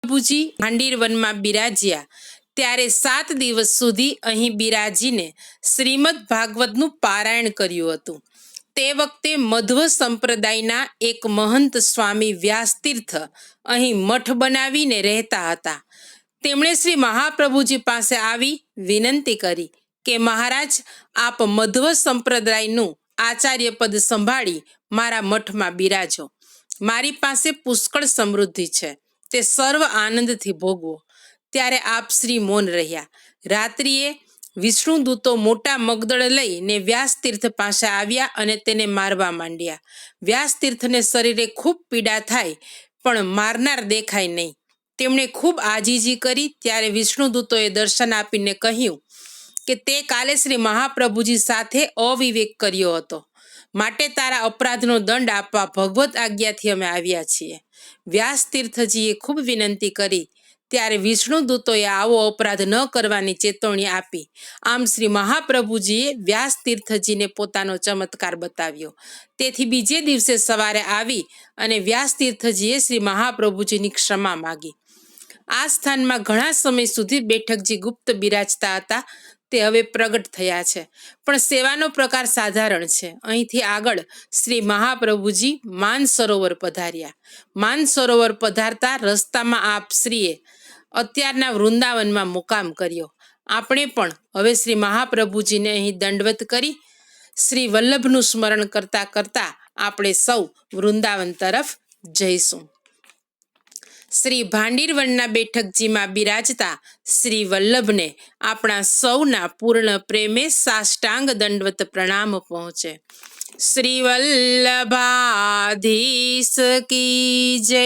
પ્રભુજી ભાંડીર વનમાં બિરાજ્યા ત્યારે 7 દિવસ સુધી અહીં બિરાજીને શ્રીમદ ભાગવતનું પારાયણ કર્યું હતું. તે વખતે મધ્વ સંપ્રદાયના એક મહંત સ્વામી વ્યાસતીર્થ અહીં મઠ બનાવીને રહેતા હતા. તેમણે શ્રી મહાપ્રભુજી પાસે આવી વિનંતી કરી કે મહારાજ, આપ મધ્વ સંપ્રદાયનું આચાર્ય પદ સંભાળી મારા મઠમાં બિરાજો. મારી પાસે પુષ્કળ સમૃદ્ધિ છે, તે સર્વ આનંદથી ભોગવો. ત્યારે આપ શ્રી મૌન રહ્યા. રાત્રિએ વિષ્ણુદૂતો મોટા મગદળ લઈને વ્યાસતીર્થ પાસે આવ્યા અને તેને મારવા માંડ્યા. વ્યાસતીર્થને શરીરે ખૂબ પીડા થાય પણ મારનાર દેખાય નહીં. તેમણે ખૂબ આજીજી કરી ત્યારે વિષ્ણુદૂતોએ દર્શન આપીને કહ્યું કે તે કાલે શ્રી મહાપ્રભુજી સાથે અવિવેક કર્યો હતો, માટે તારા અપરાધનો દંડ આપવા ભગવત આજ્ઞાથી અમે આવ્યા છીએ. વ્યાસતીર્થજીએ ખૂબ વિનંતી કરી ત્યારે વિષ્ણુદૂતોએ આવો અપરાધ ન કરવાની ચેતવણી આપી. આમ શ્રી મહાપ્રભુજીએ વ્યાસતીર્થજીને પોતાનો ચમત્કાર બતાવ્યો. તેથી બીજે દિવસે સવારે આવી અને વ્યાસતીર્થજીએ શ્રી મહાપ્રભુજીની ક્ષમા માગી. આ સ્થાનમાં ઘણા સમય સુધી બેઠકજી ગુપ્ત બિરાજતા હતા, તે હવે પ્રગટ થયા છે, પણ સેવાનો પ્રકાર સાધારણ છે. અહીંથી આગળ શ્રી મહાપ્રભુજી માનસરોવર પધાર્યા. માનસરોવર પધારતા રસ્તામાં આપ શ્રીએ અત્યારના વૃંદાવનમાં મુકામ કર્યો. આપણે પણ હવે શ્રી મહાપ્રભુજીને અહીં દંડવત કરી શ્રી વલ્લભનું સ્મરણ કરતા કરતા આપણે સૌ વૃંદાવન તરફ જઈશું. શ્રી ભાંડીરવનના બેઠકજીમાં બિરાજતા શ્રી વલ્લભને આપણા સૌના પૂર્ણ પ્રેમે સાષ્ટાંગ દંડવત પ્રણામ પહોંચે. શ્રી વલ્લભાધીશ કી જય.